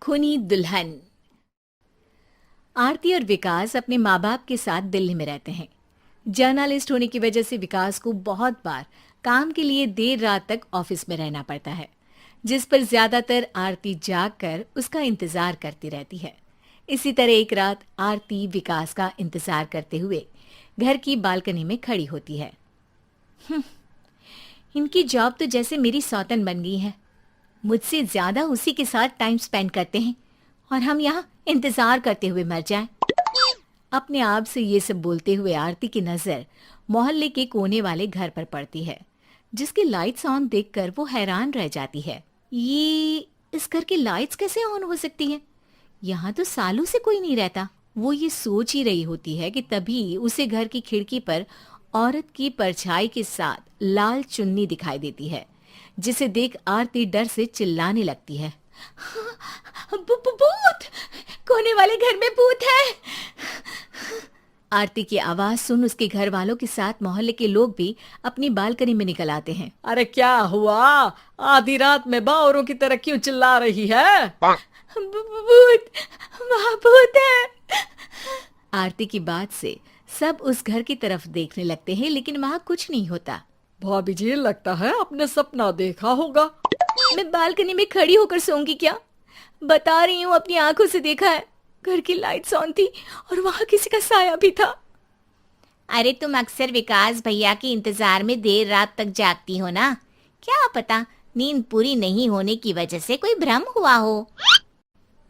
खूनी दुल्हन। आरती और विकास अपने माँ बाप के साथ दिल्ली में रहते हैं। जर्नलिस्ट होने की वजह से विकास को बहुत बार काम के लिए देर रात तक ऑफिस में रहना पड़ता है, जिस पर ज्यादातर आरती जाग कर उसका इंतजार करती रहती है। इसी तरह एक रात आरती विकास का इंतजार करते हुए घर की बालकनी में खड़ी होती है। इनकी जॉब तो जैसे मेरी सौतन बन गई है। मुझसे ज्यादा उसी के साथ टाइम स्पेंड करते हैं और हम यहाँ इंतजार करते हुए मर जाएं। अपने आप से ये सब बोलते हुए आरती की नजर मोहल्ले के कोने वाले घर पर पड़ती है, जिसकी लाइट्स ऑन देखकर वो हैरान रह जाती है। ये इस घर की लाइट्स कैसे ऑन हो सकती हैं? यहाँ तो सालों से कोई नहीं रहता। वो ये सोच ही रही होती है कि तभी उसे घर की खिड़की पर औरत की परछाई के साथ लाल चुन्नी दिखाई देती है, जिसे देख आरती डर से चिल्लाने लगती है। भूत! कोने वाले घर में भूत है! आरती की आवाज सुन उसके घर वालों के साथ मोहल्ले के लोग भी अपनी बालकनी में निकल आते हैं। अरे क्या हुआ? आधी रात में बावरों की तरह क्यों चिल्ला रही है? भूत! वहाँ भूत है! आरती की बात से सब उस घर की तरफ देखने लगते हैं, लेकिन वहाँ कुछ नहीं होता। भाभी जी, लगता है आपने सपना देखा होगा। मैं बालकनी में खड़ी होकर सोऊंगी क्या? बता रही हूँ, अपनी आंखों से देखा है। घर की लाइट्स ऑन थी और वहाँ किसी का साया भी था। अरे तुम अक्सर विकास भैया के इंतजार में देर रात तक जागती हो ना? क्या पता नींद पूरी नहीं होने की वजह से कोई भ्रम हुआ हो।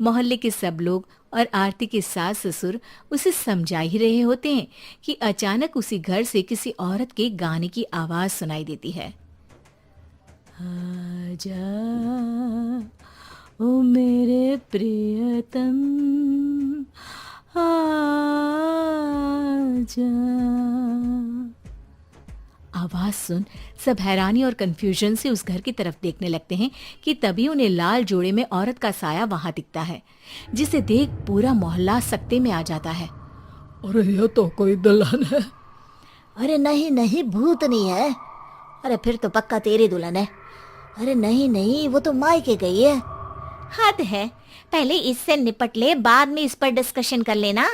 मोहल्ले के सब लोग और आरती के सास ससुर उसे समझा ही रहे होते हैं कि अचानक उसी घर से किसी औरत के गाने की आवाज सुनाई देती है। आजा ओ मेरे प्रियतम, आजा। आवाज सुन सब हैरानी और कंफ्यूजन से उस घर की तरफ देखने लगते हैं कि तभी उन्हें लाल जोड़े में औरत का साया वहां दिखता है, जिसे देख पूरा मोहल्ला सकते में आ जाता है। अरे ये तो कोई दुल्हन है। अरे नहीं नहीं, भूत नहीं है। अरे फिर तो पक्का तेरी दुल्हन है। अरे नहीं नहीं, वो तो मायके गई है। हद है, पहले इससे निपट ले, बाद में इस पर डिस्कशन कर लेना।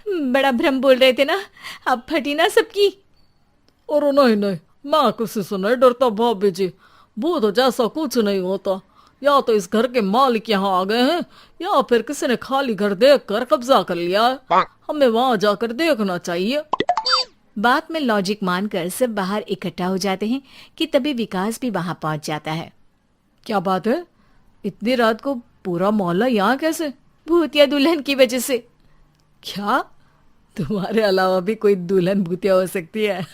बड़ा भ्रम बोल रहे थे ना, अब फटी ना सबकी। और नहीं नहीं, मैं किसी से नहीं डरता भाभी जी। भूत जैसा कुछ नहीं होता। या तो इस घर के मालिक यहाँ आ गए हैं, या फिर किसी ने खाली घर देख कर कब्जा कर लिया है। हमें वहां जाकर देखना चाहिए। बात में लॉजिक मानकर सब बाहर इकट्ठा हो जाते हैं कि तभी विकास भी वहां पहुंच जाता है। क्या बात है? इतनी रात को पूरा मोहल्ला यहाँ कैसे? भूतिया दुल्हन की वजह से। क्या तुम्हारे अलावा भी कोई दुल्हन भूतिया हो सकती है?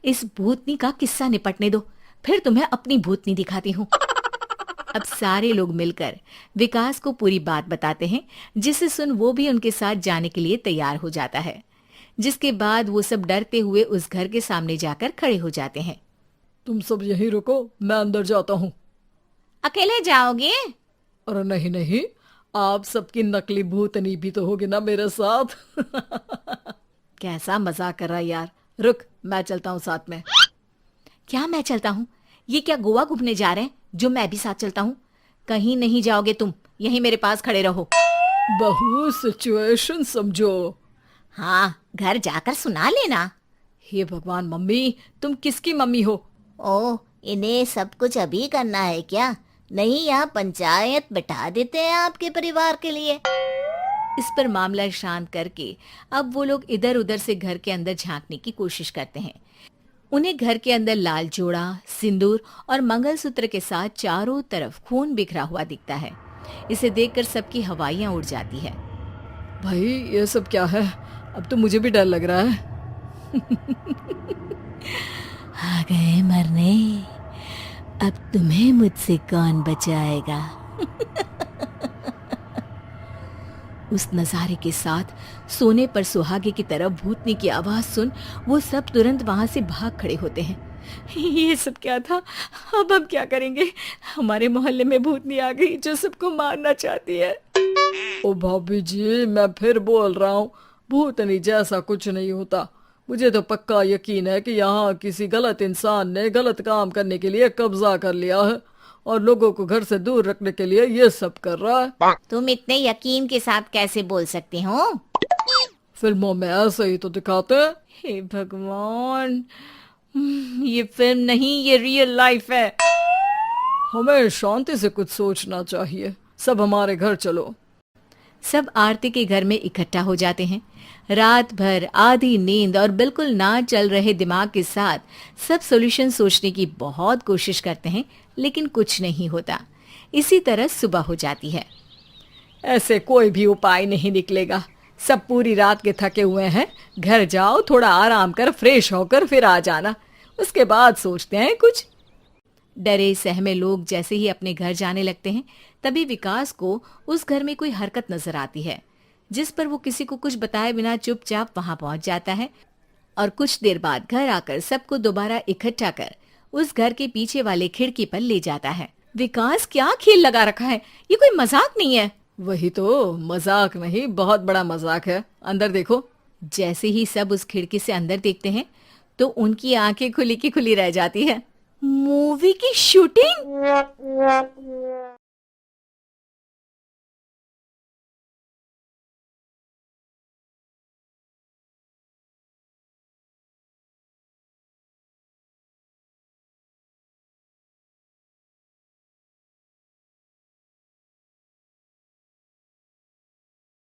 इस भूतनी का किस्सा निपटने दो, फिर तुम्हें अपनी भूतनी दिखाती हूँ। अब सारे लोग मिलकर विकास को पूरी बात बताते हैं, जिसे सुन वो भी उनके साथ जाने के लिए तैयार हो जाता है। जिसके बाद वो सब डरते हुए उस घर के सामने जाकर खड़े हो जाते हैं। तुम सब यहीं रुको, मैं अंदर जाता हूँ। अकेले जाओगे? अरे नहीं नहीं, आप सबकी नकली भूतनी भी तो होगी ना मेरे साथ। कैसा मजाक कर रहा है यार। रुक, मैं चलता हूँ साथ में। क्या मैं चलता हूँ? ये क्या गोवा घूमने जा रहे हैं जो मैं भी साथ चलता हूँ? कहीं नहीं जाओगे तुम, यहीं मेरे पास खड़े रहो। बहू, सिचुएशन समझो। हाँ, घर जाकर सुना लेना। हे भगवान, मम्मी तुम किसकी मम्मी हो? ओह, इन्हें सब कुछ अभी करना है क्या? नहीं, यहाँ पंचायत बिठा देते हैं आपके परिवार के लिए। इस पर मामला शांत करके अब वो लोग इधर उधर से घर के अंदर झांकने की कोशिश करते हैं। उन्हें घर के अंदर लाल जोड़ा, सिंदूर और मंगलसूत्र के साथ चारों तरफ खून बिखरा हुआ दिखता है। इसे देखकर सबकी हवाइयां उड़ जाती है। भाई ये सब क्या है? अब तो मुझे भी डर लग रहा है। आ गए मरने, अब तुम्हें मुझसे कौन बचाएगा? उस नजारे के साथ सोने पर सुहागे की तरफ भूतनी की आवाज सुन वो सब तुरंत वहां से भाग खड़े होते हैं। ये सब क्या था? अब हम क्या करेंगे? हमारे मोहल्ले में भूतनी आ गई जो सबको मारना चाहती है। ओ भाभी जी, मैं फिर बोल रहा हूँ, भूतनी जैसा कुछ नहीं होता। मुझे तो पक्का यकीन है कि यहाँ किसी गलत इंसान ने गलत काम करने के लिए कब्जा कर लिया है और लोगों को घर से दूर रखने के लिए ये सब कर रहा है। तुम इतने यकीन के साथ कैसे बोल सकते हो? फिल्मों में ऐसे ही तो दिखाते हैं। हे भगवान, ये फिल्म नहीं, ये रियल लाइफ है। हमें शांति से कुछ सोचना चाहिए। सब हमारे घर चलो। सब आरती के घर में इकट्ठा हो जाते हैं। रात भर आधी नींद और बिल्कुल ना चल रहे दिमाग के साथ सब सॉल्यूशन सोचने की बहुत कोशिश करते हैं, लेकिन कुछ नहीं होता। इसी तरह सुबह हो जाती है। ऐसे कोई भी उपाय नहीं निकलेगा। सब पूरी रात के थके हुए हैं। घर जाओ, थोड़ा आराम कर, फ्रेश होकर फिर आ जाना, उसके बाद सोचते हैं कुछ। डरे सहमे लोग जैसे ही अपने घर जाने लगते हैं, तभी विकास को उस घर में कोई हरकत नजर आती है, जिस पर वो किसी को कुछ बताए बिना चुपचाप वहां पहुंच जाता है और कुछ देर बाद घर आकर सबको दोबारा इकट्ठा कर उस घर के पीछे वाले खिड़की पर ले जाता है। विकास, क्या खेल लगा रखा है? ये कोई मजाक नहीं है। वही तो, मजाक नहीं, बहुत बड़ा मजाक है। अंदर देखो। जैसे ही सब उस खिड़की से अंदर देखते हैं तो उनकी आंखें खुली की खुली रह जाती है। मूवी की शूटिंग?